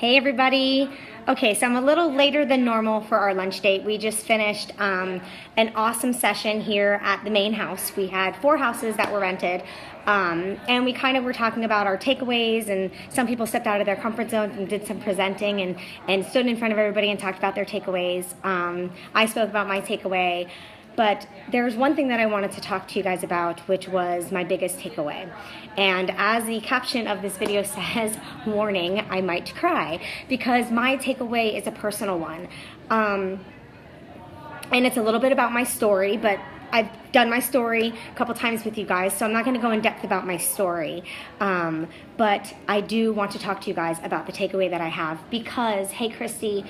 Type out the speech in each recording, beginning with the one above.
Hey everybody. Okay, so I'm a little later than normal for our lunch date. We just finished an awesome session here at the main house. We had 4 houses that were rented, and we kind of were talking about our takeaways, and some people stepped out of their comfort zone and did some presenting and stood in front of everybody and talked about their takeaways. I spoke about my takeaway. But there's one thing that I wanted to talk to you guys about, which was my biggest takeaway. And as the caption of this video says, warning, I might cry, because my takeaway is a personal one. And it's a little bit about my story, but I've done my story a couple times with you guys, so I'm not going to go in depth about my story. But I do want to talk to you guys about the takeaway that I have, because, hey, Christy,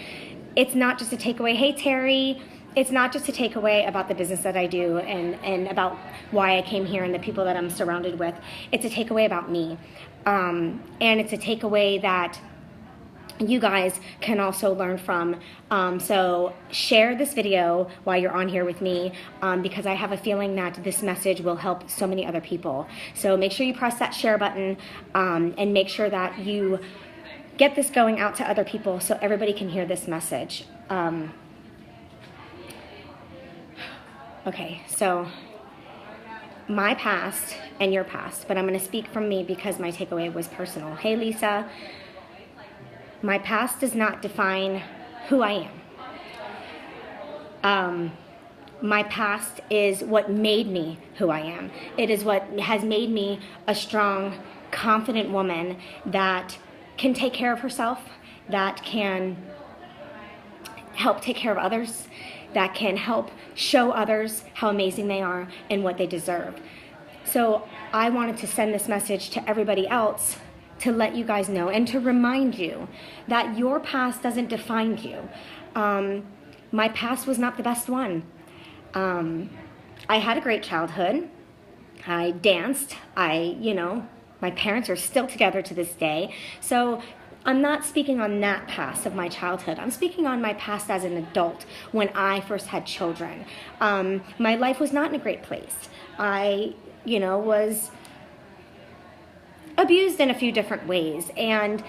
it's not just a takeaway. Hey, Terry. It's not just a takeaway about the business that I do and about why I came here and the people that I'm surrounded with. It's a takeaway about me. And it's a takeaway that you guys can also learn from. So share this video while you're on here with me, because I have a feeling that this message will help so many other people. So make sure you press that share button, and make sure that you get this going out to other people so everybody can hear this message. Okay, so my past and your past, but I'm going to speak from me because my takeaway was personal. Hey, Lisa, my past does not define who I am. My past is what made me who I am. It is what has made me a strong, confident woman that can take care of herself, that can help take care of others, that can help show others how amazing they are and what they deserve. So I wanted to send this message to everybody else to let you guys know and to remind you that your past doesn't define you. My past was not the best one. I had a great childhood. I danced. My parents are still together to this day. So I'm not speaking on that past of my childhood. I'm speaking on my past as an adult when I first had children. My life was not in a great place. I, was abused in a few different ways, and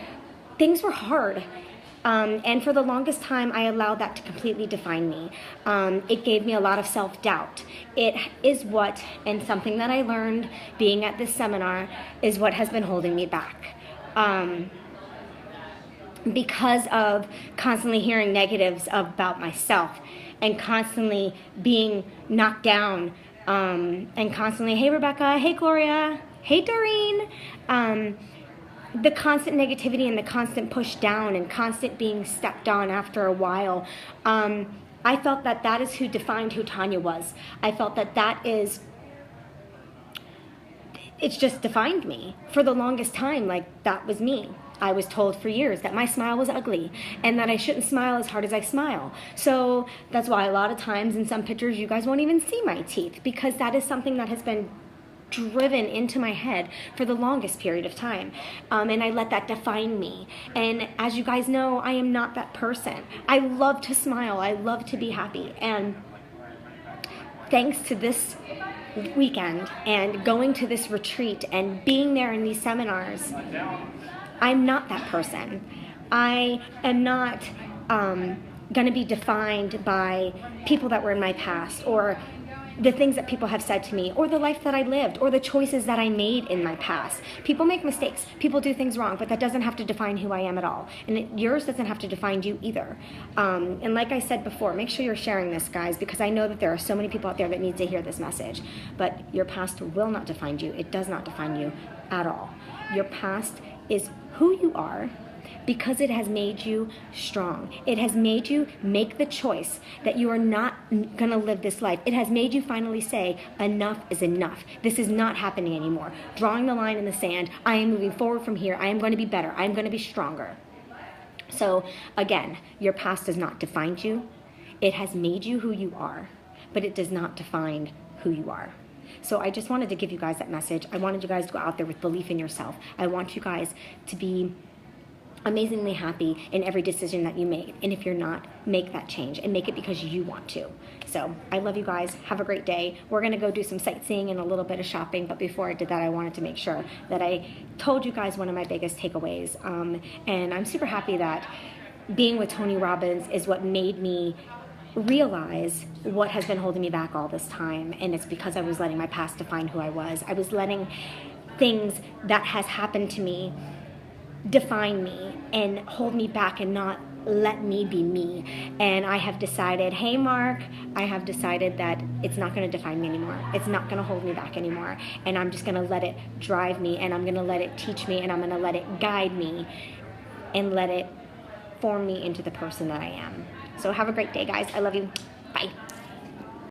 things were hard. And for the longest time, I allowed that to completely define me. It gave me a lot of self-doubt. It is what, and something that I learned being at this seminar, is what has been holding me back. Because of constantly hearing negatives about myself and constantly being knocked down, and constantly, hey, Rebecca, hey, Gloria, hey, Doreen, the constant negativity and the constant push down and constant being stepped on after a while, I felt that is who defined who Tanya was. I felt it's just defined me. For the longest time, that was me. I was told for years that my smile was ugly and that I shouldn't smile as hard as I smile. So that's why a lot of times in some pictures you guys won't even see my teeth, because that is something that has been driven into my head for the longest period of time. And I let that define me. And as you guys know, I am not that person. I love to smile. I love to be happy. And thanks to this weekend and going to this retreat and being there in these seminars, I'm not that person. I am not going to be defined by people that were in my past, or the things that people have said to me, or the life that I lived, or the choices that I made in my past. People make mistakes. People do things wrong, but that doesn't have to define who I am at all. And yours doesn't have to define you either. And like I said before, make sure you're sharing this, guys, because I know that there are so many people out there that need to hear this message. But your past will not define you. It does not define you at all. Your past is who you are, because it has made you strong. It has made you make the choice that you are not going to live this life. It has made you finally say, enough is enough. This is not happening anymore. Drawing the line in the sand. I am moving forward from here. I am going to be better. I am going to be stronger. So again, your past does not define you. It has made you who you are, but it does not define who you are. So I just wanted to give you guys that message. I wanted you guys to go out there with belief in yourself. I want you guys to be amazingly happy in every decision that you make. And if you're not, make that change and make it because you want to. So I love you guys. Have a great day. We're going to go do some sightseeing and a little bit of shopping. But before I did that, I wanted to make sure that I told you guys one of my biggest takeaways. And I'm super happy that being with Tony Robbins is what made me realize what has been holding me back all this time. And it's because I was letting my past define who I was. I was letting things that has happened to me define me and hold me back and not let me be me. And I have decided, hey Mark, I have decided that it's not going to define me anymore. It's not going to hold me back anymore. And I'm just going to let it drive me, and I'm going to let it teach me, and I'm going to let it guide me and let it form me into the person that I am. So have a great day, guys. I love you. Bye.